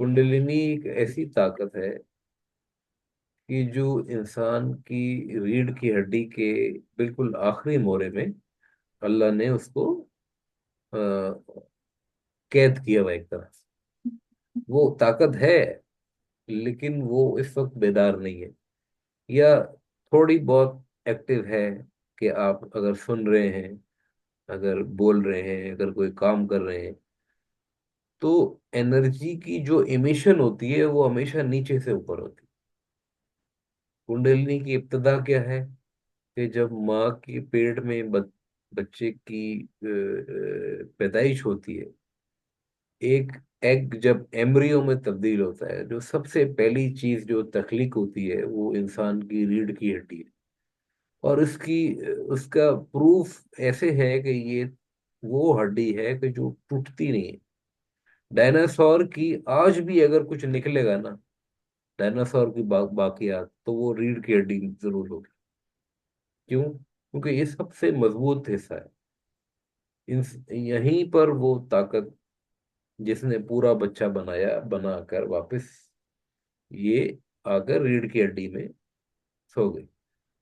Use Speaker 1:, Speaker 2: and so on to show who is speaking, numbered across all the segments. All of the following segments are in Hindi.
Speaker 1: कुंडलिनी एक ऐसी ताकत है कि जो इंसान की रीढ़ की हड्डी के बिल्कुल आखिरी मोरे में अल्लाह ने उसको कैद किया हुआ एक तरह से। वो ताकत है, लेकिन वो इस वक्त बेदार नहीं है, या थोड़ी बहुत एक्टिव है। कि आप अगर सुन रहे हैं, अगर बोल रहे हैं, अगर कोई काम कर रहे हैं, तो एनर्जी की जो इमिशन होती है वो हमेशा नीचे से ऊपर होती है। कुंडलिनी की इब्तदा क्या है कि जब माँ के पेट में बच्चे की पैदाइश होती है। एक एग जब एम्ब्रियो में तब्दील होता है, जो सबसे पहली चीज जो तख्लीक होती है वो इंसान की रीढ़ की हड्डी है। और उसका प्रूफ ऐसे है कि ये वो हड्डी है कि जो टूटती नहीं है। डायनासोर की आज भी अगर कुछ निकलेगा ना, डायनासोर की बाकियात, तो वो रीढ़ की हड्डी जरूर होगी। क्यों? क्योंकि ये सबसे मजबूत हिस्सा है। इन यहीं पर वो ताकत, जिसने पूरा बच्चा बनाया, बनाकर वापस ये आकर रीढ़ की हड्डी में सो गई।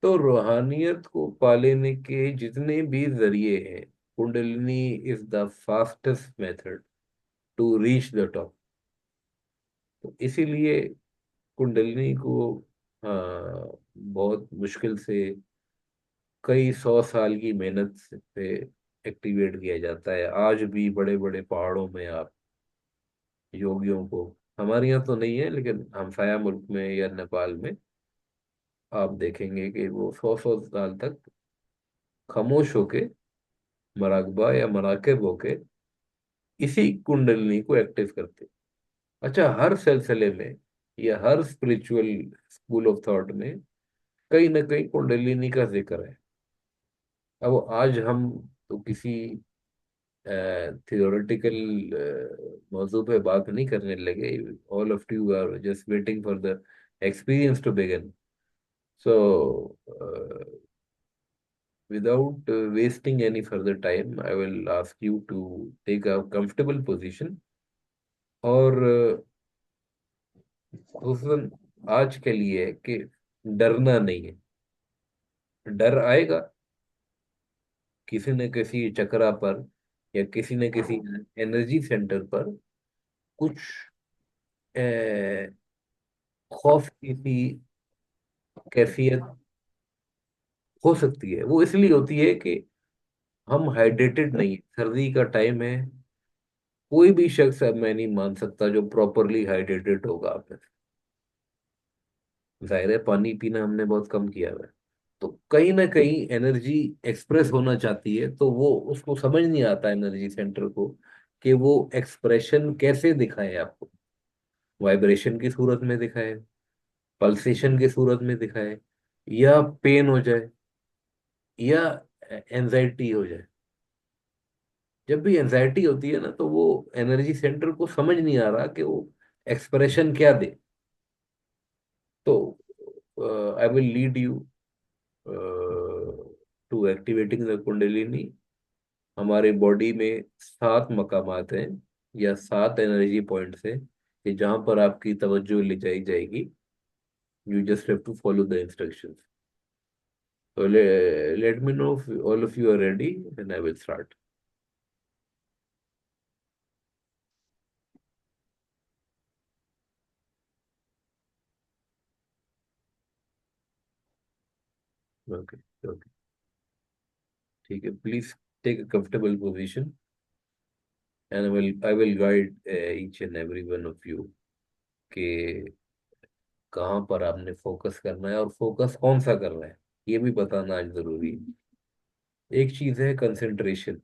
Speaker 1: तो रूहानियत को पालेने के जितने भी जरिए हैं, Kundalini is the fastest method to reach the top. तो इसीलिए कुंडलिनी को, हाँ, बहुत मुश्किल से कई 100 साल की मेहनत से एक्टिवेट किया जाता है। आज भी बड़े बड़े पहाड़ों में आप योगियों को, हमारे यहाँ तो नहीं है लेकिन हमसाया मुल्क में या नेपाल में आप देखेंगे कि वो 100 100 साल तक खामोश होके मराकबा या मराकिब होके इसी कुंडलिनी को एक्टिव करते। अच्छा, हर सिलसिले में या हर स्पिरिचुअल स्कूल ऑफ थॉट में कहीं ना कहीं कुंडलिनी का जिक्र है। अब आज हम तो किसी थियोरेटिकल मौजू पे बात नहीं करने लगे। All of you are just waiting for the experience to begin. So without wasting any further time, I will ask you to take a comfortable position। और हुसन आज के लिए कि डरना नहीं है। डर आएगा किसी न किसी चक्रा पर, या किसी न किसी एनर्जी सेंटर पर कुछ अ, खौफ की सी कैफियत हो सकती है। वो इसलिए होती है कि हम हाइड्रेटेड नहीं है, सर्दी का टाइम है। कोई भी शख्स, अब मैं नहीं मान सकता, जो प्रॉपरली हाइड्रेटेड होगा आप में से। जाहिर है पानी पीना हमने बहुत कम किया हुआ है। तो कहीं ना कहीं एनर्जी एक्सप्रेस होना चाहती है, तो वो उसको समझ नहीं आता एनर्जी सेंटर को कि वो एक्सप्रेशन कैसे दिखाए आपको। वाइब्रेशन की सूरत में दिखाए, पल्सेशन की सूरत में दिखाए, या पेन हो जाए, या एंजाइटी हो जाए। जब भी एंजाइटी होती है ना, तो वो एनर्जी सेंटर को समझ नहीं आ रहा कि वो एक्सप्रेशन क्या दे। तो I will lead you to activating the Kundalini. हमारे बॉडी में 7 मकामात हैं, या 7 एनर्जी पॉइंट्स हैं कि जहां पर आपकी तवज्जो ले जाई जाएगी। You just have to follow the instructions. So let me know if all of you are ready, and I will start. Okay, okay, ठीक है। Please take a comfortable position, and I will guide each and every one of you कि कहाँ पर आपने फोकस करना है, और फोकस कौन सा करना है ये भी बताना आज जरूरी है। एक चीज है कंसंट्रेशन,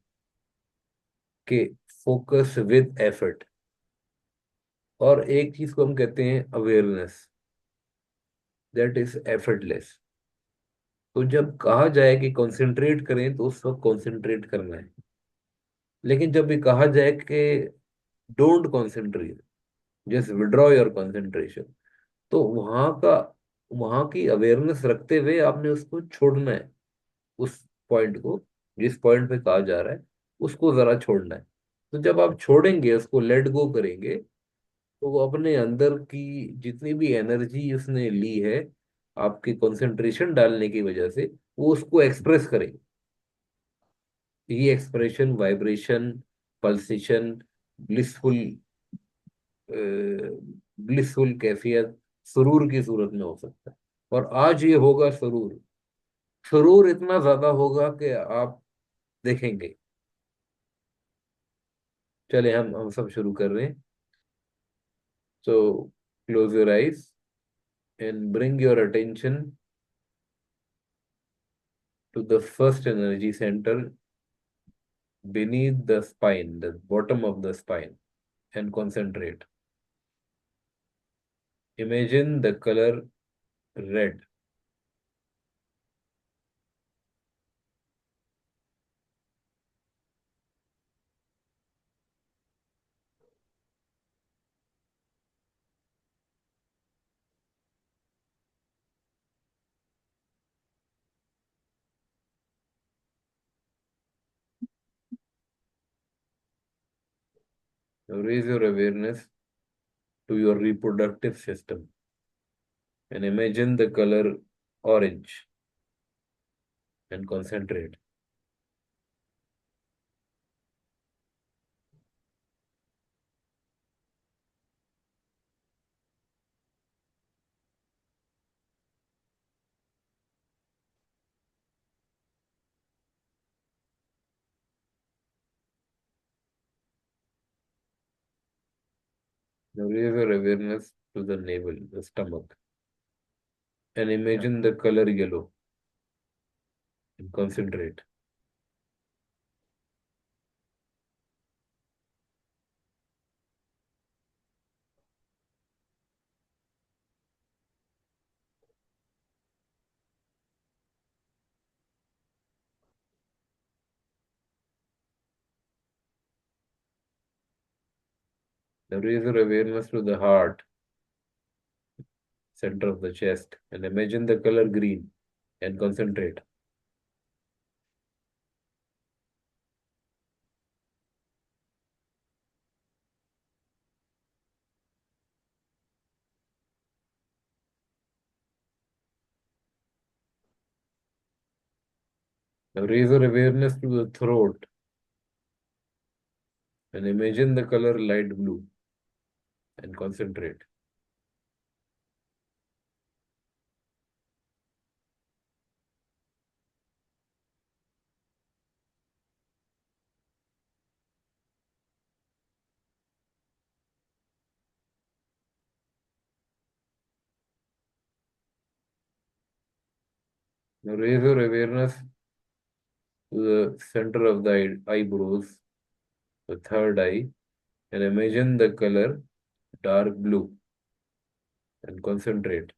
Speaker 1: के फोकस विद एफर्ट। और एक चीज को हम कहते हैं अवेयरनेस, दैट इज एफर्टलेस। तो जब कहा जाए कि कंसंट्रेट करें, तो उस वक्त कंसंट्रेट करना है। लेकिन जब भी कहा जाए कि don't concentrate, just withdraw your concentration, तो वहां की अवेयरनेस रखते हुए आपने उसको छोड़ना है। उस पॉइंट को, जिस पॉइंट पे कहा जा रहा है, उसको जरा छोड़ना है। तो जब आप छोड़ेंगे, उसको लेट गो करेंगे, तो वो अपने अंदर की जितनी भी एनर्जी उसने ली है आपके कंसंट्रेशन डालने की वजह से, वो उसको एक्सप्रेस करेगी। ये expression, vibration, pulsation, blissful blissful कैफियत सुरूर की सूरत में हो सकता है। और आज ये होगा सुरूर। सुरूर इतना ज्यादा होगा कि आप देखेंगे। चले हम सब शुरू कर रहे हैं। So close your eyes and bring your attention to the first energy center beneath the spine, the bottom of the spine, and concentrate. Imagine the color red. Now raise your awareness to your reproductive system and imagine the color orange and concentrate. Now raise your awareness to the navel, the stomach, and imagine the color yellow and concentrate. Now raise your awareness to the heart, center of the chest, and imagine the color green and concentrate. Now raise your awareness to the throat and imagine the color light blue and concentrate. Now raise your awareness to the center of the eyebrows, the third eye, and imagine the color dark blue and concentrate.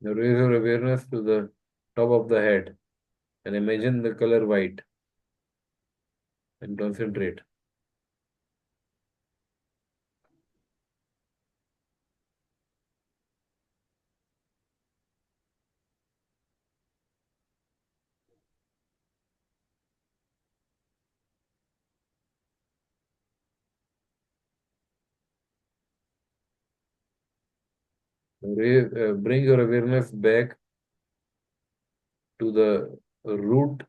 Speaker 1: Now raise your awareness to the top of the head and imagine the color white and concentrate. Bring your awareness back to the root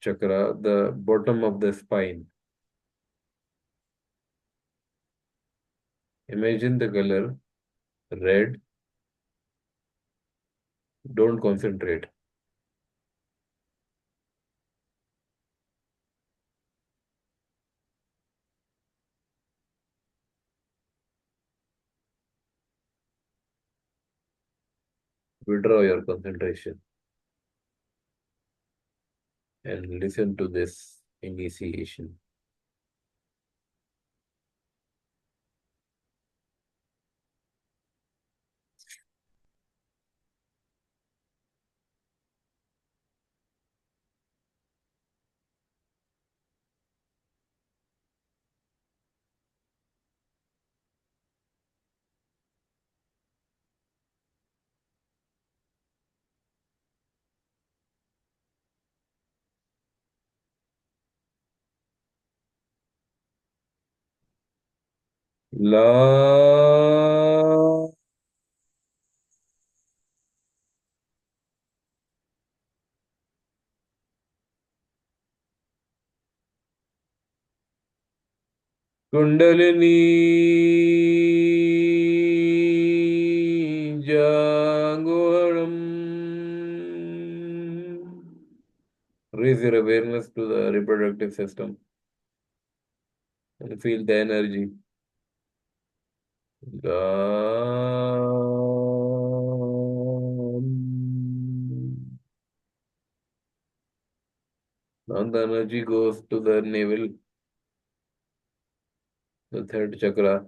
Speaker 1: chakra, the bottom of the spine. Imagine the color red. Don't concentrate. Withdraw your concentration and listen to this initiation. ला कुंडलिनी जागरण. Raise your awareness to the reproductive system and feel the energy. Now the energy goes to the navel, the third chakra.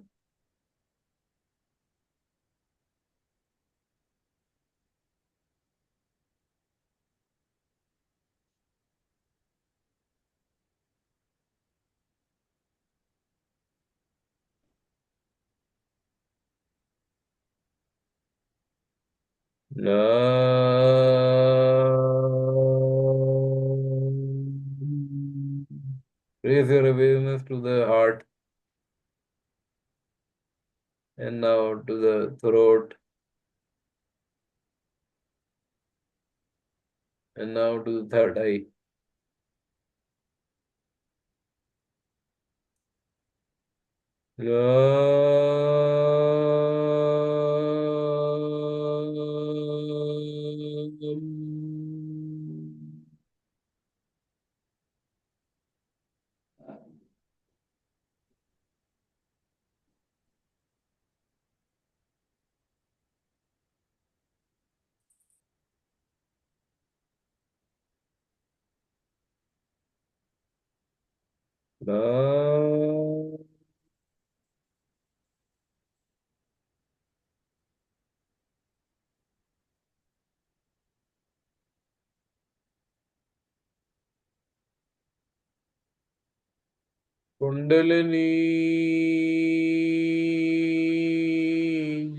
Speaker 1: Raise your awareness to the heart and now to the throat and now to the third eye. Kundalini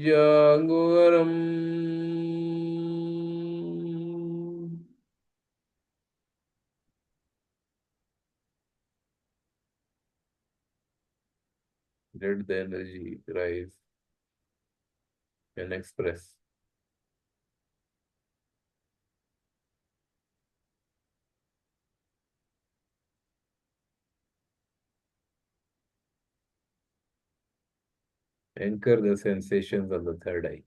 Speaker 1: जागरम. Let the energy rise and express. Anchor the sensations of the third eye.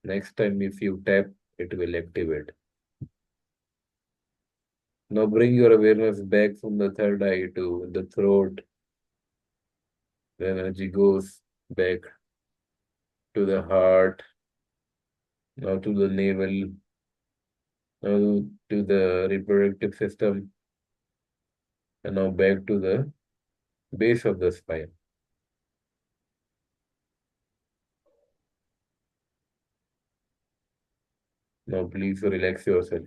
Speaker 1: Next time, if you tap, it will activate. Now bring your awareness back from the third eye to the throat. The energy goes back to the heart, now to the navel, now to the reproductive system, and now back to the base of the spine. Now please relax yourself.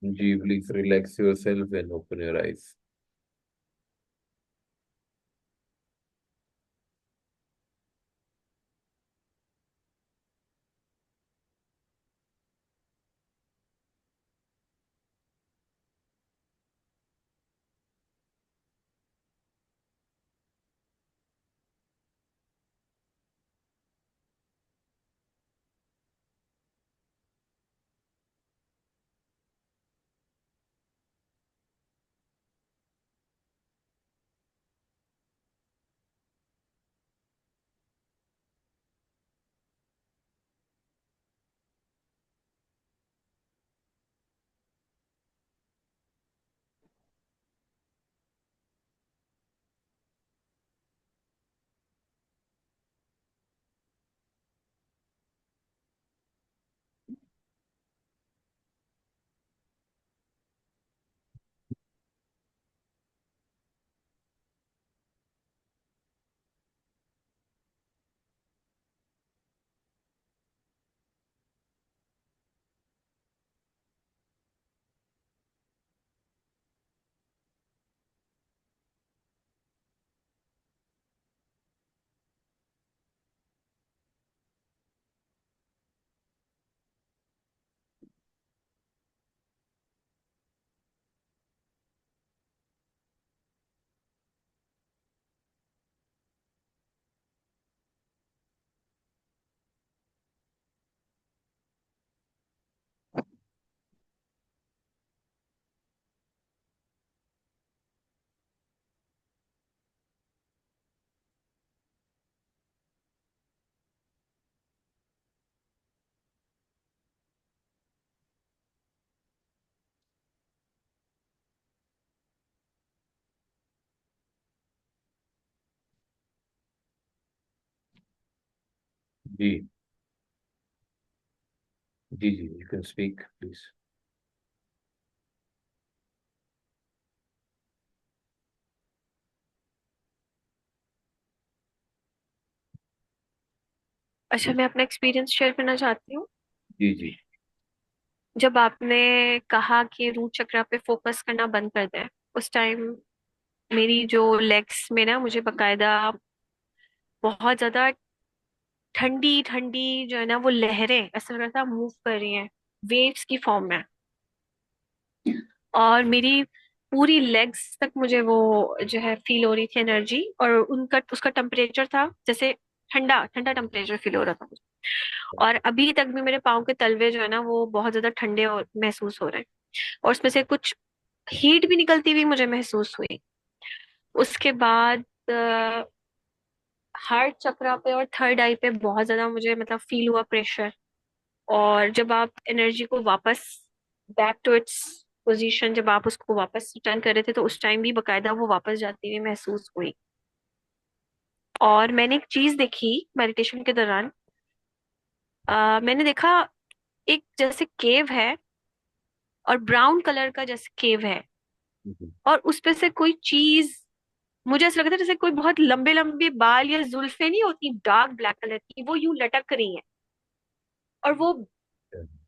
Speaker 1: Ji, please relax yourself and open your eyes. जी जी जी, यू कैन स्पीक प्लीज।
Speaker 2: अच्छा, मैं अपना एक्सपीरियंस शेयर करना चाहती हूँ।
Speaker 1: जी जी।
Speaker 2: जब आपने कहा कि रूट चक्र पे फोकस करना बंद कर दें, उस टाइम मेरी जो लेग्स में ना मुझे बकायदा बहुत ज्यादा ठंडी ठंडी जो है ना वो लहरें ऐसा लग रहा था मूव कर रही हैं, वेव्स की फॉर्म में। और मेरी पूरी लेग्स तक मुझे वो जो है फील हो रही थी एनर्जी, और उनका उसका टेम्परेचर था जैसे ठंडा ठंडा टेम्परेचर फील हो रहा था मुझे। और अभी तक भी मेरे पाँव के तलवे जो है ना वो बहुत ज्यादा ठंडे महसूस हो रहे हैं, और उसमें से कुछ हीट भी निकलती हुई मुझे महसूस हुई। उसके बाद हार्ट चक्रा पे और थर्ड आई पे बहुत ज्यादा मुझे मतलब फील हुआ प्रेशर। और जब आप एनर्जी को वापस बैक टू इट्स पोजीशन, जब आप उसको वापस रिटर्न कर रहे थे तो उस टाइम भी बकायदा वो वापस जाती हुई महसूस हुई। और मैंने एक चीज देखी मेडिटेशन के दौरान। मैंने देखा एक जैसे केव है, और ब्राउन कलर का जैसे केव है,
Speaker 1: हम्म,
Speaker 2: और उस पे से कोई चीज, मुझे ऐसा लगा था जैसे कोई बहुत लंबे लंबे बाल या जुल्फे नहीं होती डार्क ब्लैक कलर की, वो यूं लटक रही हैं। और वो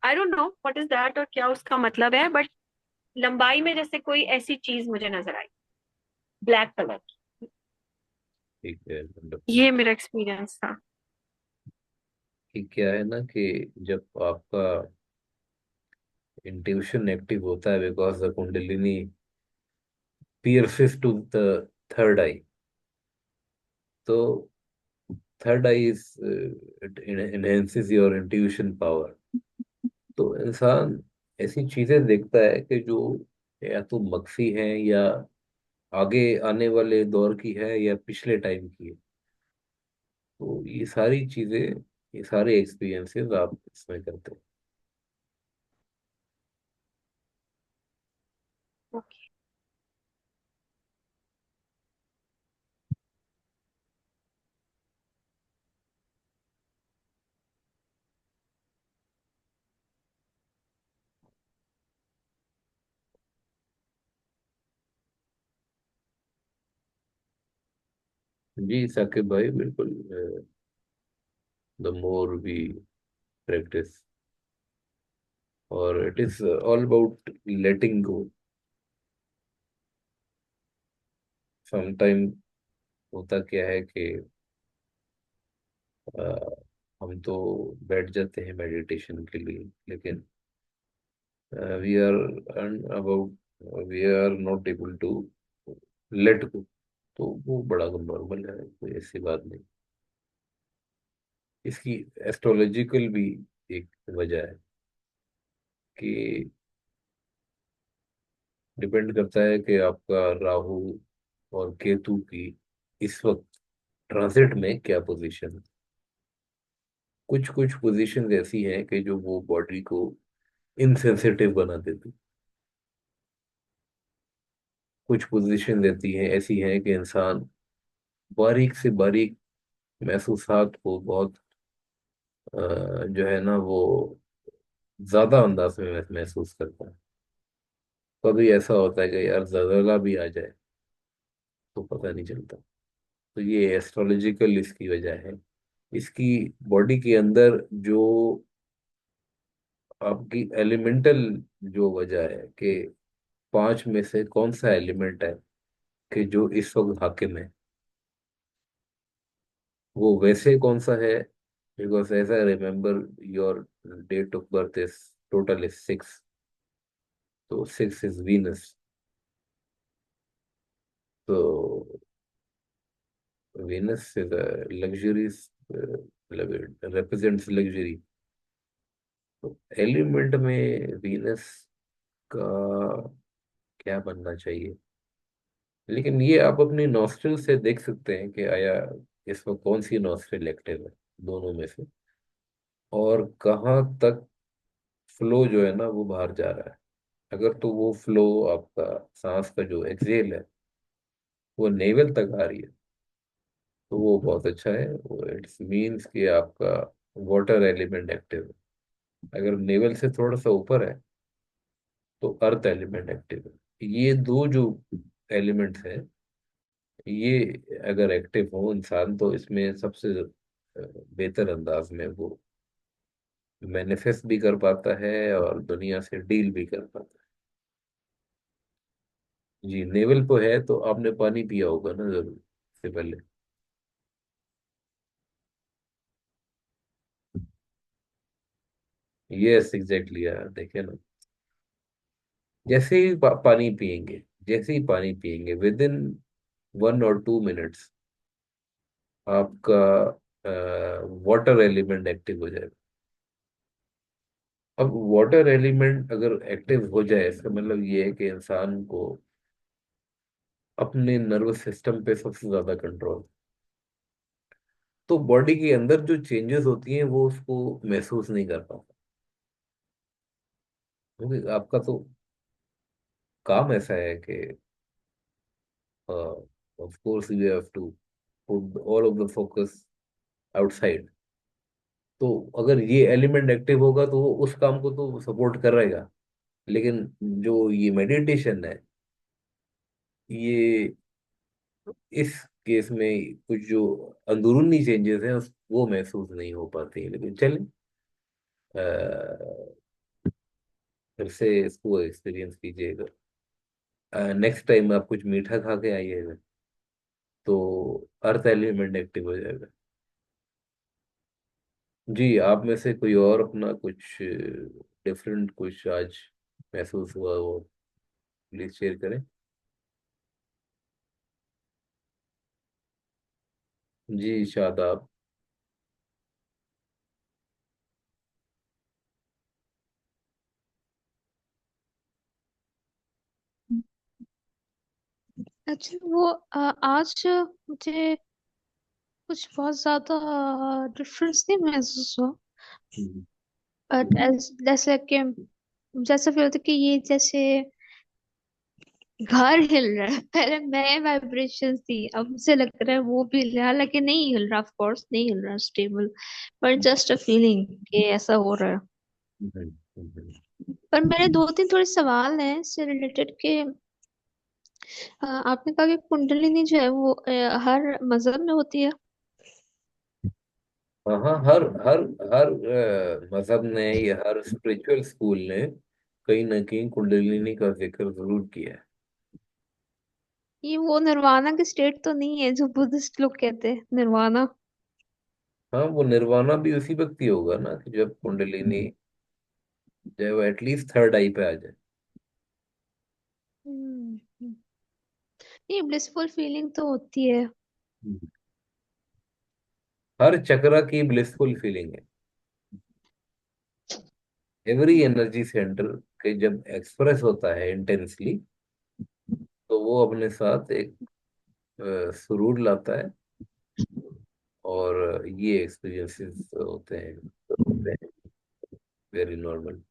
Speaker 2: I don't know what is that और क्या उसका मतलब है, बट लंबाई में जैसे कोई ऐसी चीज मुझे नजर आई, ब्लैक कलर की।
Speaker 1: ठीक है, वंडरफुल।
Speaker 2: ये मेरा एक्सपीरियंस था।
Speaker 1: कि क्या है ना कि जब आपका इंट्यूशन एक्टिव होता है, because the kundalini pierces to the third eye, तो third I is enhances your intuition power। तो इंसान ऐसी चीजें देखता है कि जो या तो मख्फी है, या आगे आने वाले दौर की है, या पिछले टाइम की है। तो ये सारी चीजें, ये सारे एक्सपीरियंसेस आप इसमें करते हैं।
Speaker 2: ओके।
Speaker 1: जी साकिब भाई, बिल्कुल। द मोर वी प्रैक्टिस, और it is all about letting go. Sometime होता क्या है कि अ, हम तो बैठ जाते हैं मेडिटेशन के लिए, लेकिन we are about we are not able to let go. तो वो बड़ा नॉर्मल है, कोई ऐसी बात नहीं। इसकी एस्ट्रोलॉजिकल भी एक वजह है कि डिपेंड करता है कि आपका राहु और केतु की इस वक्त ट्रांजिट में क्या पोजीशन है। कुछ कुछ पोजीशन ऐसी हैं कि जो वो बॉडी को इनसेंसिटिव बना देती। कुछ पोजीशन देती हैं ऐसी हैं कि इंसान बारीक से बारीक महसूसात को बहुत जो है ना वो ज्यादा अंदाज में महसूस करता है। कभी ऐसा होता है कि यार जलजला भी आ जाए तो पता नहीं चलता। तो ये एस्ट्रोलॉजिकल इसकी वजह है। इसकी बॉडी के अंदर जो आपकी एलिमेंटल जो वजह है कि पांच में से कौन सा एलिमेंट है कि जो इस वक्त हाकिम है, वो वैसे कौन सा है। Because as I remember, your date of birth is total is 6, तो 6 इज वीनस। तो Venus is luxuries, represents luxury. तो एलिमेंट में वीनस का क्या बनना चाहिए। लेकिन ये आप अपनी नॉस्ट्रल से देख सकते हैं कि आया इसमें कौन सी नॉस्ट्रल एक्टिव है दोनों में से, और कहाँ तक फ्लो जो है ना वो बाहर जा रहा है। अगर तो वो फ्लो आपका सांस का जो एक्सेल है वो नेवल तक आ रही है, तो वो बहुत अच्छा है। वो इट्स मीन्स कि आपका वाटर एलिमेंट एक्टिव है। अगर नेवल से थोड़ा सा ऊपर है तो अर्थ एलिमेंट एक्टिव है। ये दो जो एलिमेंट्स हैं, ये अगर एक्टिव हो इंसान तो इसमें सबसे बेहतर अंदाज में वो मैनिफेस्ट भी कर पाता है और दुनिया से डील भी कर पाता है। जी, नेवल पे है तो आपने पानी पिया होगा ना जरूर से पहले। यस एग्जैक्टली यार, देखे ना। जैसे ही पानी पिएंगे, जैसे ही पानी पिएंगे, विद इन 1 और 2 मिनट्स आपका वाटर एलिमेंट एक्टिव हो जाएगा। अब वाटर एलिमेंट अगर एक्टिव हो जाए, इसका मतलब ये है कि इंसान को अपने नर्वस सिस्टम पे सबसे ज्यादा कंट्रोल। तो बॉडी के अंदर जो चेंजेस होती हैं वो उसको महसूस नहीं कर पाता, क्योंकि आपका तो काम ऐसा है कि of course you have to put all of the focus outside. तो अगर ये एलिमेंट एक्टिव होगा तो वो उस काम को तो सपोर्ट करेगा। लेकिन जो ये मेडिटेशन है, ये इस केस में कुछ जो अंदरूनी चेंजेस हैं वो महसूस नहीं हो पाती हैं। लेकिन चलें, फिर से इसको एक्सपीरियंस कीजिएगा। नेक्स्ट टाइम आप कुछ मीठा खा के आइएगा तो अर्थ एलिमेंट एक्टिव हो जाएगा। जी, आप में से कोई और अपना कुछ डिफरेंट कुछ आज महसूस हुआ वो प्लीज शेयर करें। जी शादाब।
Speaker 3: अच्छा वो आज मुझे कुछ बहुत ज्यादा डिफरेंस नहीं महसूस हुआ।
Speaker 1: हम्म।
Speaker 3: बट जैसे कि जैसा फील होता कि ये जैसे घर हिल रहा है। पहले मैं वाइब्रेशन थी, अब मुझे लग रहा है वो भी हिल रहा है, हालांकि नहीं हिल रहा, ऑफ कोर्स नहीं हिल रहा स्टेबल, पर जस्ट अ फीलिंग कि ऐसा हो रहा है।
Speaker 1: हम्म। हम्म।
Speaker 3: पर मेरे दो तीन थोड़े सवाल हैं इससे रिलेटेड के आपने कहा कि कुंडलिनी जो है वो हर मजहब में होती है।
Speaker 1: हाँ हाँ, हर हर हर मजहब ने या हर स्पिरिचुअल स्कूल ने कहीं ना कहीं कुंडलिनी का जिक्र जरूर किया है।
Speaker 3: ये वो निर्वाणा की स्टेट तो नहीं है जो बुद्धिस्ट लोग कहते हैं निर्वाणा।
Speaker 1: हाँ, वो निर्वाणा भी उसी वक्त ही होगा ना कि जब कुंडलिनी जब एटलीस्ट थर्ड आई पे आ जाए।
Speaker 3: हम्म। ये ब्लिसफुल फीलिंग तो होती है।
Speaker 1: हम्म। हर चक्र की ब्लिसफुल फीलिंग है। एवरी एनर्जी सेंटर के जब एक्सप्रेस होता है इंटेंसली, तो वो अपने साथ एक सुरूर लाता है। और ये एक्सपीरियंसेस होते हैं वेरी नॉर्मल।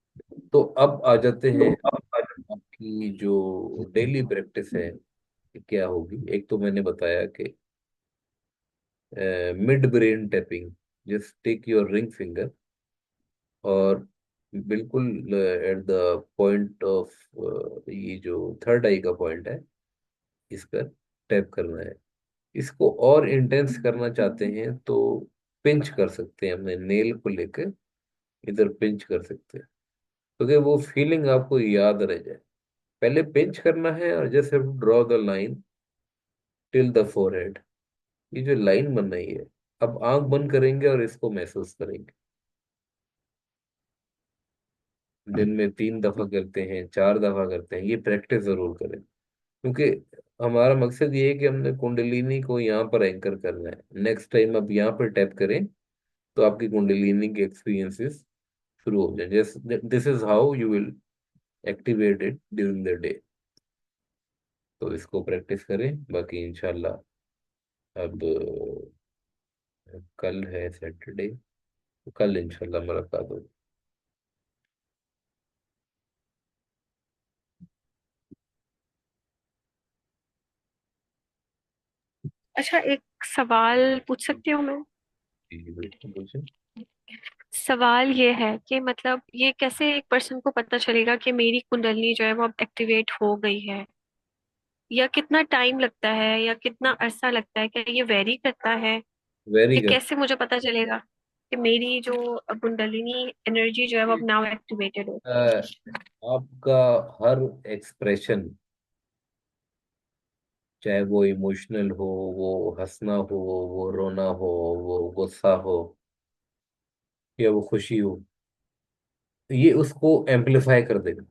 Speaker 1: तो अब आ जाते हैं आपकी जो डेली प्रैक्टिस है कि क्या होगी। एक तो मैंने बताया कि mid brain tapping, just take your ring finger और बिल्कुल एट द पॉइंट ऑफ, ये जो थर्ड आई का पॉइंट है, इस पर टैप करना है। इसको और इंटेंस करना चाहते हैं तो पिंच कर सकते हैं, अपने नेल को लेकर इधर पिंच कर सकते हैं, क्योंकि वो फीलिंग आपको याद रह जाए। पहले पिंच करना है और just draw the line till the forehead. ये जो लाइन बन रही है, अब आंख बंद करेंगे और इसको महसूस करेंगे। दिन में 3 दफा करते हैं, 4 दफा करते हैं, ये प्रैक्टिस जरूर करें। क्योंकि हमारा मकसद ये है कि हमने कुंडलिनी को यहाँ पर एंकर करना है। नेक्स्ट टाइम आप यहाँ पर टैप करें तो आपकी कुंडलिनी के एक्सपीरियंसेस शुरू हो जाए। जैसे this is how you will activate it during the day. तो इसको प्रैक्टिस करें, बाकी इंशाल्लाह अब कल है सैटरडे, तो कल इंशाल्लाह मुलाकात होगी।
Speaker 2: अच्छा, एक सवाल पूछ सकती हूँ मैं?
Speaker 1: जी जी, बिल्कुल पूछें।
Speaker 2: सवाल ये है कि मतलब ये कैसे एक पर्सन को पता चलेगा कि मेरी कुंडलनी जो है वो अब एक्टिवेट हो गई है, या कितना टाइम लगता है या कितना अरसा लगता है, क्या ये वेरी करता है,
Speaker 1: वेरी
Speaker 2: या
Speaker 1: गुड।
Speaker 2: कैसे मुझे पता चलेगा कि मेरी जो कुंडलिनी एनर्जी जो है वो अब नाउ एक्टिवेटेड हो?
Speaker 1: आपका हर एक्सप्रेशन, चाहे वो इमोशनल हो, वो हंसना हो, वो रोना हो, वो गुस्सा हो, या वो खुशी हो, ये उसको एम्पलीफाई कर देगा।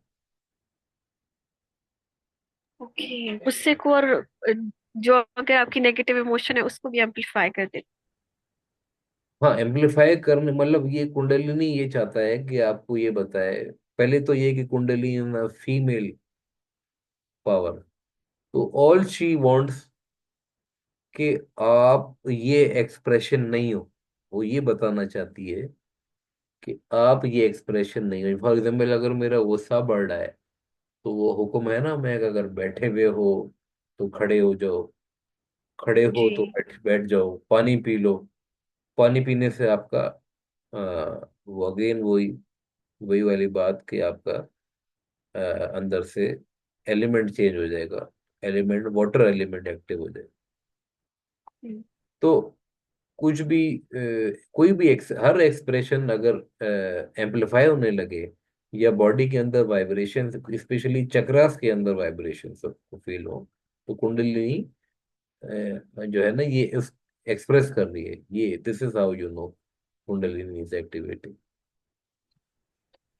Speaker 2: ओके, गुस्से को और जो अगर आपकी नेगेटिव इमोशन है उसको भी एम्पलीफाई कर दे।
Speaker 1: हाँ, एम्पलीफाई करने मतलब ये कुंडलिनी ये चाहता है कि आपको ये बताए, पहले तो ये कि कुंडलिनी फीमेल पावर, तो ऑल शी वांट्स कि आप ये एक्सप्रेशन नहीं हो। वो ये बताना चाहती है कि आप ये एक्सप्रेशन नहीं हो। फॉर एग्जाम्पल, अगर मेरा गुस्सा बढ़ रहा है, तो वो हुक्म है ना, मैं अगर बैठे हुए हो तो खड़े हो जाओ, खड़े हो तो
Speaker 2: जी।
Speaker 1: बैठ बैठ जाओ, पानी पी लो। पानी पीने से आपका वो अगेन वही वही वाली बात कि आपका अंदर से एलिमेंट चेंज हो जाएगा, एलिमेंट वाटर एलिमेंट एक्टिव हो जाएगा।
Speaker 2: हम्म।
Speaker 1: तो कुछ भी कोई भी हर एक्सप्रेशन अगर एम्पलीफाई होने लगे, या बॉडी के अंदर वाइब्रेशन, स्पेशली चक्रास के अंदर वाइब्रेशन सबको फील हो, तो कुंडलिनी जो है ना, ये एक्सप्रेस कर रही है। ये this is how you know kundalini is activating.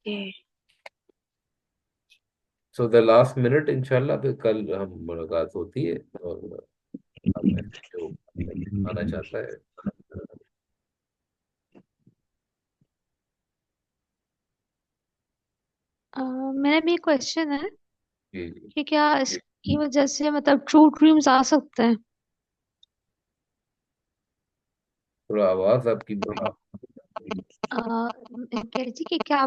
Speaker 2: ये
Speaker 1: सो द लास्ट मिनट, इंशाल्लाह फिर कल हम मुलाकात होती है, और अब मैं जो आना चाहता है।
Speaker 3: मेरा भी एक क्वेश्चन है
Speaker 1: जी जी।
Speaker 3: कि क्या इसकी वजह से मतलब ट्रू ड्रीम्स आ सकते हैं?
Speaker 1: थोड़ा आवाज आपकी
Speaker 3: मैं कह रही थी कि क्या